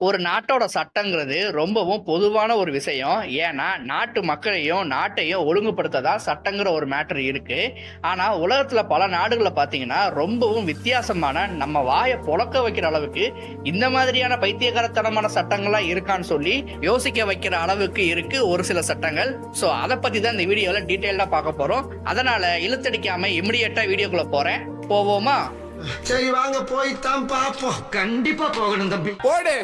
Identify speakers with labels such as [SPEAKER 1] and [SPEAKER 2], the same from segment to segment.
[SPEAKER 1] ஒரு நாட்டோட சட்டங்கிறது ரொம்பவும் பொதுவான ஒரு விஷயம். ஏன்னா, நாட்டு மக்களையும், நாட்டையும் ஒழுங்குபடுத்த சட்டங்கிற ஒரு மேட்டர் இருக்கு. ஆனா, உலகத்துல பல நாடுகள்ல பார்த்தீங்கன்னா, ரொம்பவும் வித்தியாசமான நம்ம வாய பொளக்க வைக்கிற அளவுக்கு இந்த மாதிரியான பைத்தியக்காரத்தனமான சட்டங்கள்லாம் இருக்கான்னு சொல்லி யோசிக்க வைக்கிற அளவுக்கு இருக்கு ஒரு சில சட்டங்கள். சோ அத பத்தி தான் இந்த வீடியோல டீடைலா பார்க்க போறோம். அதனால இழுத்தடிக்காம இமிடியேட்டா வீடியோக்குள்ள போறேன். போவோமா?
[SPEAKER 2] சரி வாங்க போய்தான் பாப்போம்.
[SPEAKER 3] கண்டிப்பா போகணும் தம்பி.
[SPEAKER 4] போடு.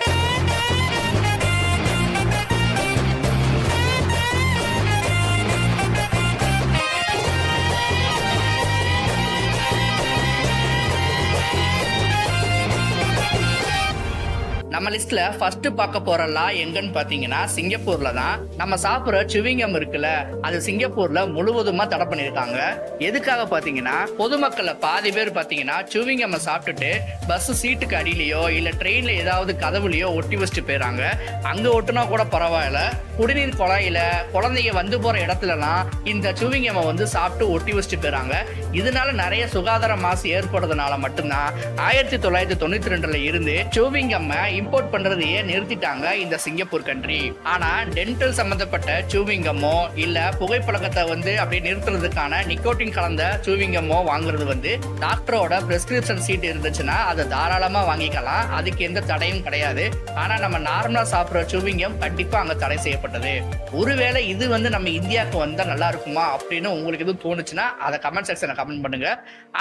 [SPEAKER 1] நம்ம லிஸ்ட்ல ஃபர்ஸ்ட் பார்க்க போற லா எங்கன்னு பாத்தீங்கன்னா சிங்கப்பூர்ல தான். நம்ம சாப்பிடுற சுவிங்கம் இருக்குல்ல, அது சிங்கப்பூர்ல முழுவதுமா தடை பண்ணிருக்காங்க. எதுக்காக பாத்தீங்கன்னா, பொதுமக்கள்ல பாதி பேர் பாத்தீங்கன்னா சுவிங்கம் சாப்பிட்டுட்டு பஸ் சீட்டுக்கு அடியிலயோ இல்ல ட்ரெயின்ல ஏதாவது கதவுலயோ ஒட்டி வச்சுட்டு போயிறாங்க. அங்க ஒட்டுனா கூட பரவாயில்ல, குடிநீர் குழாயில குழந்தைங்க வந்து போற இடத்துலலாம் இந்த சுவிங்கம் சாப்பிட்டு ஒட்டி வச்சுட்டு போயிறாங்க. இதனால நிறைய சுகாதார மாசு ஏற்படுறதுனால மட்டும்தான் 1992 இருந்து சுவிங்கம் இம்போர்ட் பண்றதையே நிறுத்திட்டாங்க இந்த சிங்கப்பூர் கண்ட்ரி. ஆனா டென்டல் சம்பந்தப்பட்ட சூவிங்கமோ இல்ல புகைப்பழக்கத்தை அப்படியே நிறுத்துறதுக்கான நிக்கோட்டின் கலந்த சூவிங்கமோ வாங்குறது டாக்டரோட பிரெஸ்கிரிப்ஷன் சீட் இருந்துச்சுன்னா அதை தாராளமா வாங்கிக்கலாம். அதுக்கு எந்த தடையும் கிடையாது. ஆனா நம்ம நார்மலா சாப்பிடுற சூவிங்கம் கண்டிப்பா அங்க தடை செய்யப்பட்டது. ஒருவேளை இது நம்ம இந்தியாவுக்கு வந்தா நல்லா இருக்குமா அப்படின்னு உங்களுக்கு எதுவும் தோணுச்சுன்னா அதை கமெண்ட் செக்ஷன்ல கமெண்ட் பண்ணுங்க.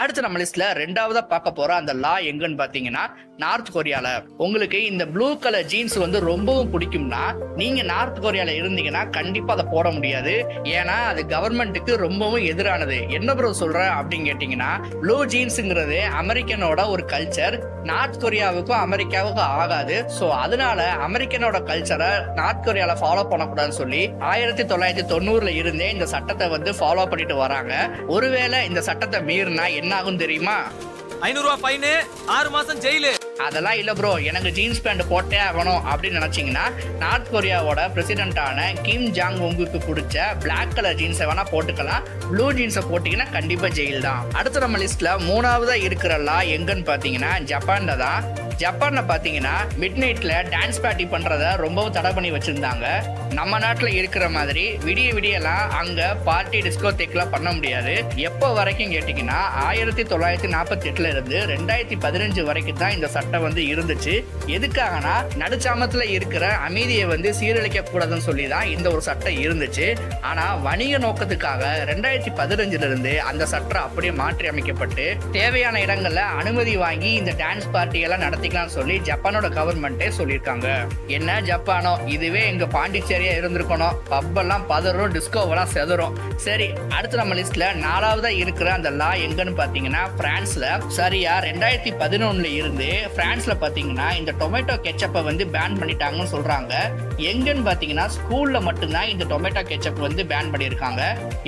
[SPEAKER 1] அடுத்து நம்ம லிஸ்ட்ல ரெண்டாவதா பார்க்க போற அந்த லா எங்கன்னு பாத்தீங்கன்னா நார்த் கொரியால. உங்களுக்கு இந்த ப்ளூ கலர் ஜீன்ஸ் ரொம்பவும் பிடிக்கும்னா நீங்க நார்த் கொரியால இருந்தீங்கன்னா கண்டிப்பா அதை போட முடியாது. ஏன்னா அது கவர்மெண்ட்டுக்கு ரொம்பவும் எதிரானது. என்ன ப்ரோ சொல்ற அப்படின்னு கேட்டீங்கன்னா, ப்ளூ ஜீன்ஸ்ங்கிறது அமெரிக்கனோட ஒரு கல்ச்சர். நார்த் கொரியாவுக்கும் அமெரிக்காவுக்கும் ஆகாது. சோ அதனால அமெரிக்கனோட கல்ச்சரை நார்த் கொரியால ஃபாலோ பண்ணக்கூடாதுன்னு சொல்லி 1990 இருந்தே இந்த சட்டத்தை ஃபாலோ பண்ணிட்டு வராங்க. ஒருவேளை இந்த சட்டத்தை மீறினா என்ன ஆகும் தெரியுமா?
[SPEAKER 4] 500 ரூபாய் ஃபைனு, 6 மாசம் ஜெயிலு.
[SPEAKER 1] அதெல்லாம் இல்ல ப்ரோ, எனக்கு ஜீன்ஸ் பேண்ட் போட்டே ஆகணும் அப்படின்னு நினைச்சீங்கன்னா நார்த் கொரியாவோட பிரசிடென்டான கிம் ஜாங் உங்குக்கு பிடிச்ச பிளாக் கலர் ஜீன்ஸை வேணா போட்டுக்கலாம். ப்ளூ ஜீன்ஸை போட்டீங்கன்னா கண்டிப்பா ஜெயில் தான். அடுத்து நம்ம லிஸ்ட்ல மூணாவதா இருக்கிற லா எங்கன்னு பாத்தீங்கன்னா ஜப்பான்ல தான். ஜப்பான்ல பாத்தீங்கன்னா மிட் நைட்ல டான்ஸ் பார்ட்டி பண்றத ரொம்பவும் தடை பண்ணி வச்சிருந்தாங்க. நம்ம நாட்டுல இருக்கிற மாதிரி விடிய விடியெல்லாம் அங்க பார்ட்டி டிஸ்கோதேக்லாம் பண்ண முடியாது. எப்போ வரைக்கும் கேட்டீங்கன்னா 1948 இருந்து 2015 வரைக்கும் தான் இந்த சட்டம் இருந்துச்சு. எதுக்காகனா நடுச்சாமத்துல இருக்கிற அமைதியை சீரழிக்க கூடாதுன்னு சொல்லிதான் இந்த ஒரு சட்டம் இருந்துச்சு. ஆனா வணிக நோக்கத்துக்காக 2015 இருந்து அந்த சட்டம் அப்படியே மாற்றி அமைக்கப்பட்டு தேவையான இடங்கள்ல அனுமதி வாங்கி இந்த டான்ஸ் பார்ட்டி எல்லாம் நடத்திக்கலாம் சொல்லி ஜப்பானோட கவர்மெண்டே சொல்லியிருக்காங்க. என்ன ஜப்பானோ, இதுவே எங்க பாண்டிச்சேரியா இருந்திருக்கணும். பப்பெல்லாம் பதறும், டிஸ்கோவெல்லாம் செதறும். சரி, அடுத்து நம்ம லிஸ்ட்ல நாலாவதா இருக்கிற அந்த லா எங்கன்னு பாத்தீங்கன்னா பிரான்ஸ்ல. சரியா 2011 இருந்து பிரான்ஸ்ல பாத்தீங்கன்னா இந்த டொமேட்டோ கெச்சப்பை பேன் பண்ணிட்டாங்கன்னு சொல்றாங்க. எங்கன்னு பாத்தீங்கன்னா ஸ்கூல்ல மட்டும்தான் இந்த டொமேட்டோ கெச்சப் பேன் பண்ணியிருக்காங்க.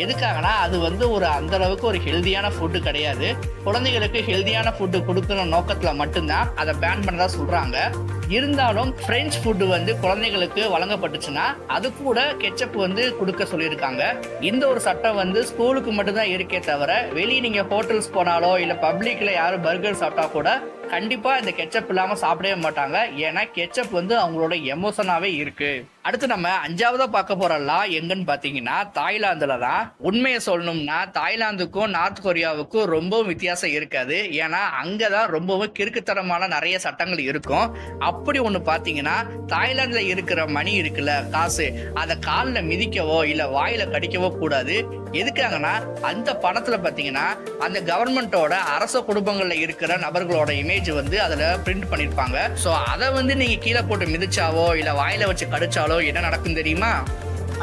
[SPEAKER 1] எதுக்காகனா அது ஒரு அந்த அளவுக்கு ஒரு ஹெல்தியான ஃபுட்டு கிடையாது. குழந்தைகளுக்கு ஹெல்தியான ஃபுட்டு கொடுக்கிற நோக்கத்துல மட்டும்தான் அதை பேன் பண்ணதா சொல்றாங்க. இருந்தாலும் பிரெஞ்சு ஃபுட்டு குழந்தைகளுக்கு வழங்கப்பட்டுச்சுன்னா அது கூட கெச்சப் கொடுக்க சொல்லியிருக்காங்க. இந்த ஒரு சட்டம் ஸ்கூலுக்கு மட்டும்தான் இருக்கே தவிர வெளியே நீங்க ஹோட்டல்ஸ் போனாலோ இல்ல பப்ளிக்ல யாரும் பர்கர் சாப்பிட்டா கூட கண்டிப்பா இந்த கெச்சப் இல்லாம சாப்பிடவே மாட்டாங்க. ஏன்னா கெச்சப் அவங்களோட எமோஷனாவே இருக்கு. அடுத்து நம்ம அஞ்சாவதா பார்க்க போற லா எங்கன்னு பாத்தீங்கன்னா தாய்லாந்துல தான். உண்மையை சொல்லணும்னா தாய்லாந்துக்கும் நார்த் கொரியாவுக்கும் ரொம்பவும் வித்தியாசம் இருக்காது. ஏன்னா அங்கதான் ரொம்பவும் கிறுக்குத்தனமான நிறைய சட்டங்கள் இருக்கும். அப்படி ஒண்ணு பாத்தீங்கன்னா தாய்லாந்துல இருக்கிற மணி இருக்குல்ல, காசு, அதை காலில் மிதிக்கவோ இல்ல வாயில கடிக்கவோ கூடாது. எதுக்காகனா அந்த பணத்துல பாத்தீங்கன்னா அந்த கவர்மெண்டோட அரச குடும்பங்கள்ல இருக்கிற நபர்களோட இமேஜ் அதுல பிரிண்ட் பண்ணிருப்பாங்க. சோ அதை நீங்க கீழே போட்டு மிதிச்சாவோ இல்ல வாயில வச்சு கடிச்சாலோ என்ன நடக்கும் தெரியுமா?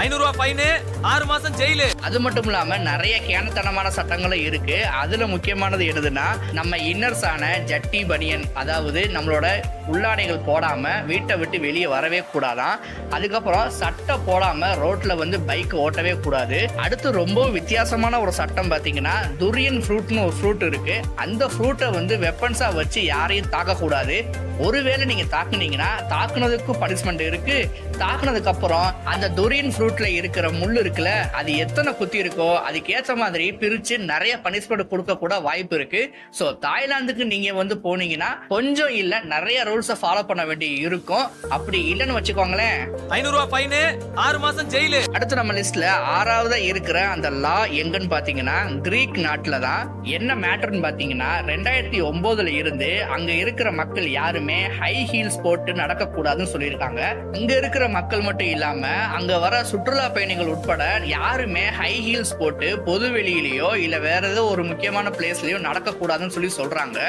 [SPEAKER 4] 500 ரூபாய் ஃபைனு, 6 மாசம் ஜெயிலு.
[SPEAKER 1] அது மட்டும் இல்லாம நிறைய கேனத்தனமான சட்டங்களும் இருக்கு. அதுல முக்கியமானது என்னதுன்னா நம்ம இன்னர்ஸ் ஆன ஜட்டி பனியன், அதாவது நம்மளோட உள்ளாடைகள் போடாம வீட்டை விட்டு வெளியே வரவே கூடாதான். அதுக்கப்புறம் சட்டை போடாம ரோட்ல பைக் ஓட்டவே கூடாது. அடுத்து ரொம்ப வித்தியாசமான ஒரு சட்டம் பாத்தீங்கன்னா துரியன் ஃப்ரூட்னு ஒரு ஃப்ரூட் இருக்கு. அந்த ஃப்ரூட்டை வெப்பன்ஸா வச்சு யாரையும் தாக்க கூடாது. ஒருவேளை நீங்க தாக்குனீங்கன்னா தாக்குனதுக்கும் பனிஷ்மெண்ட் இருக்கு. தாக்குனதுக்கு அப்புறம் அந்த துரியன் ஃப்ரூட் ஃப்ரூட்ல இருக்கிற முள்ளு இருக்குல்ல, அது எத்தனை குத்தி இருக்கோ அதுக்கேற்ற மாதிரி பிரிச்சு நிறைய பனிஷ்மெண்ட் கொடுக்க கூட வாய்ப்பு இருக்கு. ஸோ தாய்லாந்துக்கு நீங்க வந்து போனீங்கன்னா கொஞ்சம் இல்ல நிறைய ரூல்ஸை ஃபாலோ பண்ண வேண்டி இருக்கும். அப்படி இல்லைன்னு வச்சுக்கோங்களேன்,
[SPEAKER 4] 500 ரூபாய் ஃபைனு, 6 மாசம் ஜெயிலு.
[SPEAKER 1] அடுத்து நம்ம லிஸ்ட்ல 6ஆவதா இருக்கிற அந்த லா எங்கன்னு பாத்தீங்கன்னா கிரீக் நாட்டுல தான். என்ன மேட்டர்னு பாத்தீங்கன்னா 2009ல இருந்து அங்க இருக்கிற மக்கள் யாருமே ஹை ஹீல்ஸ் போட்டு நடக்க கூடாதுன்னு சொல்லியிருக்காங்க. அங்க இருக்கிற மக்கள் மட்டும் இல்லாம அங்க வர சுற்றுலா பயணிகள் உட்பட யாருமே ஹை ஹீல்ஸ் போட்டு பொது வெளியிலயோ இல்ல வேற ஏதோ ஒரு முக்கியமான பிளேஸ்லயோ நடக்க கூடாதுன்னு சொல்லி சொல்றாங்க.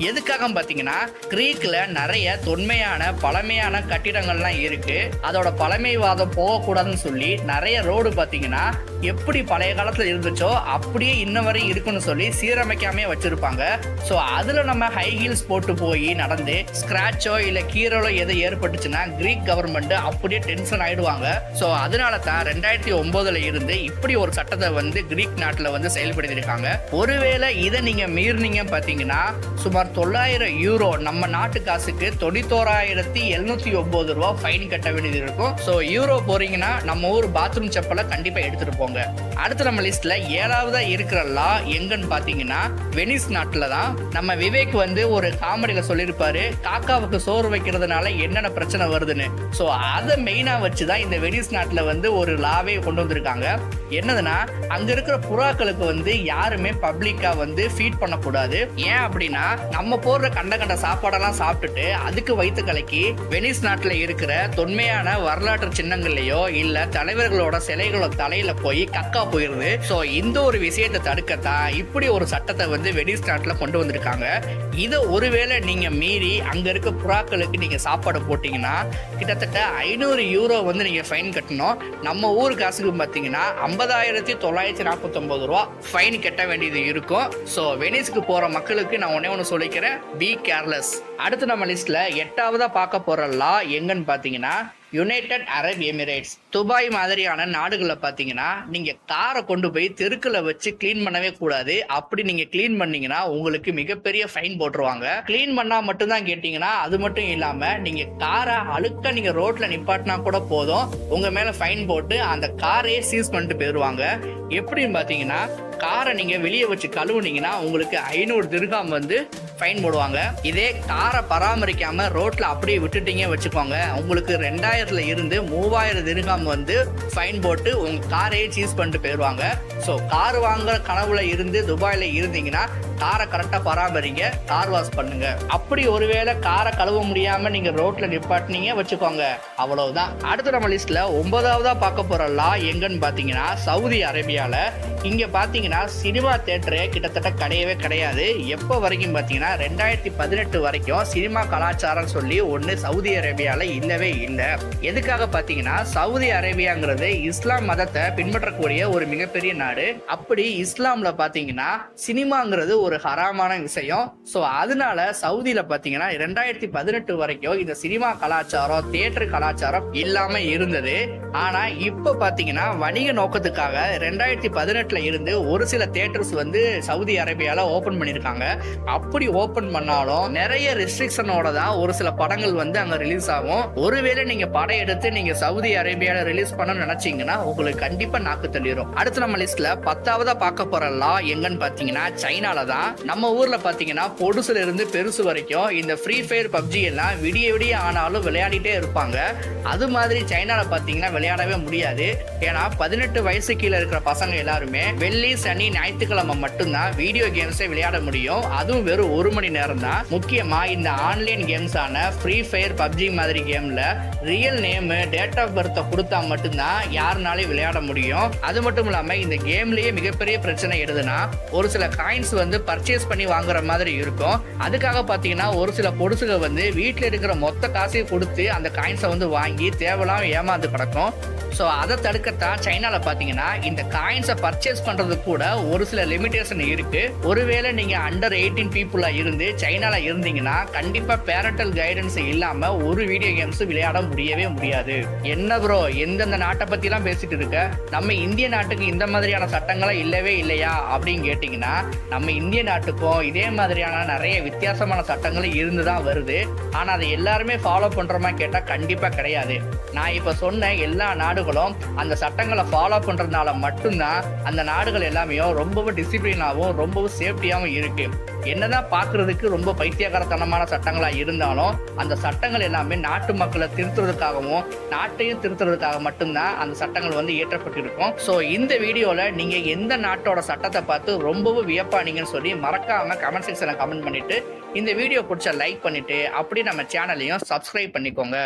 [SPEAKER 1] எதுக்காக பாத்தீங்கன்னா கிரீக்ல நிறைய தொன்மையான பழமையான கட்டிடங்கள்லாம் இருக்கு. அதோட பழமைவாதம் போகக்கூடாதுன்னு சொல்லி நிறைய ரோடு பாத்தீங்கன்னா எப்படி பழைய காலத்துல இருந்துச்சோ அப்படியே இன்ன வரை இருக்குன்னு சொல்லி சீரமைக்காமே வச்சிருப்பாங்க. ஸோ அதுல நம்ம ஹை ஹீல்ஸ் போட்டு போய் நடந்து ஸ்கிராச்சோ இல்ல கீரலோ எது ஏற்பட்டுச்சுன்னா கிரீக் கவர்மெண்ட் அப்படியே டென்ஷன் ஆயிடுவாங்க. ஸோ அதனால தான் 2009ல இருந்து இப்படி ஒரு சட்டத்தை வந்து கிரீக் நாட்டுல வந்து செயல்படுத்திருக்காங்க. ஒருவேளை இதை நீங்க மீறினீங்க பாத்தீங்கன்னா சுமார் 900 யூரோ நம்ம நாட்டு காசுக்கு 91,709 ரூபா ஃபைன் கட்ட வேண்டியது இருக்கும். ஸோ யூரோ போறீங்கன்னா நம்ம ஊர் பாத்ரூம் செப்பலை கண்டிப்பா எடுத்துட்டு போங்க. அடுத்து நம்ம லிஸ்ட்ல 7ஆவதா இருக்கிற லா எங்கன்னு பாத்தீங்கன்னா வெனிஸ் நாட்டுல தான். நம்ம விவேக் வந்து ஒரு காமெடியில சொல்லியிருப்பாரு, காக்காவுக்கு சோறு வைக்கிறதுனால என்னென்ன பிரச்சனை வருதுன்னு. ஸோ அதை மெயினா வச்சுதான் இந்த வெனிஸ் நாட்டுல வந்து ஒரு லாவே கொண்டு வந்திருக்காங்க. என்னதுன்னா அங்க இருக்கிற புறாக்களுக்கு வந்து யாருமே பப்ளிக்கா வந்து ஃபீட் பண்ணக்கூடாது. ஏன் அப்படின்னா நம்ம போடுற கண்ட சாப்பாடெல்லாம் சாப்பிட்டுட்டு அதுக்கு வயிற்று கலக்கி வெனிஸ் நாட்டுல இருக்கிற தொன்மையான வரலாற்று சின்னங்கள்லயோ இல்ல தலைவர்களோட சிலைகளோட தலையில போய் கக்கா போயிருது. ஸோ இந்த ஒரு விஷயத்தை தடுக்கத்தான் இப்படி ஒரு சட்டத்தை வந்து வெனிஸ் நாட்டுல கொண்டு வந்திருக்காங்க. இதை ஒருவேளை நீங்க மீறி அங்க இருக்க புறாக்களுக்கு நீங்க சாப்பாடு போட்டீங்கன்னா கிட்டத்தட்ட 500 யூரோ வந்து நீங்க ஃபைன் கட்டணும். நம்ம ஊர் காசுக்கு பாத்தீங்கன்னா 50,949 ரூபா ஃபைன் கட்ட வேண்டியது இருக்கும். ஸோ வெனிஸ்க்கு போற மக்களுக்கு நான் ஒண்ணு சொல்லிக்கிறேன், பி கேர்லெஸ். அடுத்து நம்ம லிஸ்ட்ல 8ஆவதா பார்க்க போற லா எங்கன்னு பாத்தீங்கன்னா யுனைடெட் அரப் எமிரேட்ஸ். துபாய் மாதிரியான நாடுகளை பாத்தீங்கன்னா நீங்க காரை கொண்டு போய் தெருக்குல வச்சு கிளீன் பண்ணவே கூடாது. அப்படி நீங்க கிளீன் பண்ணீங்கன்னா உங்களுக்கு மிகப்பெரிய ஃபைன் போட்டுருவாங்க. கிளீன் பண்ணா மட்டும்தான் கேட்டீங்கன்னா அது மட்டும் இல்லாம நீங்க காரை அழுக்க நீங்க ரோட்ல நிப்பாட்டினா கூட போதும், உங்க மேல ஃபைன் போட்டு அந்த காரையே சீஸ் பண்ணிட்டு போயிருவாங்க. எப்படின்னு பாத்தீங்கன்னா காரை நீங்க வெளியே வச்சு கழுவுனீங்கன்னா உங்களுக்கு 500 திர்ஹாம் வந்து ஃபைன் போடுவாங்க. இதே காரை பராமரிக்காம ரோட்ல அப்படியே விட்டுட்டீங்க வச்சுக்கோங்க, உங்களுக்கு 2000ல இருந்து 3000 திர்ஹாம் வந்து ஃபைன் போட்டு உங்க காரையே சீஸ் பண்ணிட்டு போயிடுவாங்க. ஸோ கார் வாங்குற கனவுல இருந்து துபாயில இருந்தீங்கன்னா காரை கரெக்டா பராமரிங்க, கார் வாஷ் பண்ணுங்க. அப்படி ஒருவேளை காரை கழுவ முடியாம நீங்க ரோட்ல நிப்பாட்டினீங்க வச்சுக்கோங்க, அவ்வளவுதான். அடுத்து நம்ம லிஸ்ட்ல 9ஆவதா பார்க்க போற லா எங்கன்னு பாத்தீங்கன்னா சவுதி அரேபியால. இங்க பாத்தீங்கன்னா சினிமா தியேட்டரே கிட்டத்தட்ட கிடையவே கிடையாது. எப்ப வரைக்கும் பாத்தீங்கன்னா 2018 வரைக்கும் சினிமா கலாச்சாரம் சொல்லி ஒண்ணு சவுதி அரேபியால இல்லவே இல்லை. எதுக்காக பாத்தீங்கன்னா சவுதி அரேபியாங்கிறது இஸ்லாம் மதத்தை பின்பற்றக்கூடிய ஒரு மிகப்பெரிய நாடு. அப்படி இஸ்லாம்ல பாத்தீங்கன்னா சினிமாங்கிறது ஒரு ஹராமான விஷயம். சோ அதனால சவுதியில பாத்தீங்கன்னா 2018 வரைக்கும் இந்த சினிமா கலாச்சாரம் தியேட்டர் கலாச்சாரம் இல்லாம இருந்தது. ஆனா இப்ப பாத்தீங்கன்னா வணிக நோக்கத்துக்காக 2018ல இருந்து ஒரு சில தியேட்டர்ஸ் வந்து சவுதி அரேபியால ஓபன் பண்ணிருக்காங்க. அப்படி ஓபன் பண்ணாலும் நிறைய ரெஸ்ட்ரிக்ஷனோட தான் ஒரு சில படங்கள் வந்து அங்க ரிலீஸ் ஆகும். ஒருவேளை நீங்க படம் எடுத்து நீங்க சவுதி அரேபியால ரிலீஸ் பண்ண நினைச்சீங்கன்னா உங்களுக்கு கண்டிப்பா நாக்கு தள்ளிரும். அடுத்து நம்ம லிஸ்ட்ல 10ஆவதா பார்க்க போற லா எங்கன்னு பாத்தீங்கன்னா சைனால தான். நம்ம ஊர்ல பாத்தீங்கன்னா பொடுசுல இருந்து பெருசு வரைக்கும் இந்த ஃப்ரீ ஃபயர் பப்ஜி எல்லாம் விடிய விடிய ஆனாலும் விளையாடிட்டே இருப்பாங்க. அது மாதிரி சைனால பாத்தீங்கன்னா விளையாடவே முடியாது. ஏன்னா 18 வயசு கீழே இருக்கிற பசங்க எல்லாருமே வெள்ளி சனி ஞாயிற்றுக்கிழமை மட்டும்தான் வீடியோ கேம்ஸை விளையாட முடியும். அதுவும் வெறும் 1 மணி நேரம் தான். முக்கியமா இந்த ஆன்லைன் கேம்ஸ் ஆன ஃப்ரீ ஃபயர் பப்ஜி மாதிரி கேம்ல real name date of birth கொடுத்தா மட்டும்தான் யாருனாலும் விளையாட முடியும். அது மட்டும் இல்லாம இந்த கேம்லயே மிகப்பெரிய பிரச்சனை எதுனா ஒரு சில காயின்ஸ் வந்து பர்ச்சேஸ் பண்ணி வாங்குற மாதிரி இருக்கும். அதுக்காக பாத்தீங்கன்னா ஒரு சில பொடுசுக வந்து வீட்டுல இருக்கிற மொத்த காசையும் கொடுத்து அந்த காயின்ஸை வந்து வாங்கி தேவையில்லாம ஏமாந்து கிடக்கும். ஸோ அதை தடுக்கத்தான் சைனால பாத்தீங்கன்னா இந்த காயின்ஸை பர்ச்சேஸ் பண்றது கூட ஒரு சில லிமிடேஷன் இருக்கு. ஒருவேளை நீங்க அண்டர் 18 பீப்புளா இருந்து சைனால இருந்தீங்கன்னா கண்டிப்பா பேரண்டல் கைடன்ஸ் இல்லாம ஒரு வீடியோ கேம்ஸ் விளையாட முடியவே முடியவே முடியாது. என்ன ப்ரோ எந்தெந்த நாட்டை பத்திலாம் பேசிட்டு இருக்க, நம்ம இந்திய நாட்டுக்கு இந்த மாதிரியான சட்டங்களா இல்லவே இல்லையா அப்படின்னு கேட்டீங்கன்னா, நம்ம இந்திய நாட்டுக்கும் இதே மாதிரியான நிறைய வித்தியாசமான சட்டங்களும் இருந்துதான் வருது. ஆனா அதை எல்லாருமே ஃபாலோ பண்றோமா கேட்டா கண்டிப்பா கிடையாது. நான் இப்ப சொன்ன எல்லா நாடுகளும் அந்த சட்டங்களை ஃபாலோ பண்றதுனால மட்டும்தான் அந்த நாடுகள் எல்லாமே ரொம்பவும் டிசிப்ளினாவும் ரொம்பவும் சேஃப்டியாவும் இருக்கு. என்னதான் பாக்குறதுக்கு ரொம்ப பைத்தியகாரத்தனமான சட்டங்களா இருந்தாலும் அந்த சட்டங்கள் எல்லாமே நாட்டு மக்களை திருத்துறதுக்காகவும் நாட்டையும் திருத்துறதுக்காக மட்டும்தான் அந்த சட்டங்கள் வந்து இயற்றப்பட்டிருக்கும். ஸோ இந்த வீடியோல நீங்க எந்த நாட்டோட சட்டத்தை பார்த்து ரொம்பவும் வியப்பானீங்கன்னு சொல்லி மறக்காம கமெண்ட் செக்ஷன்ல கமெண்ட் பண்ணிட்டு இந்த வீடியோ பிடிச்ச லைக் பண்ணிட்டு அப்படியே நம்ம சேனலையும் சப்ஸ்கிரைப் பண்ணிக்கோங்க.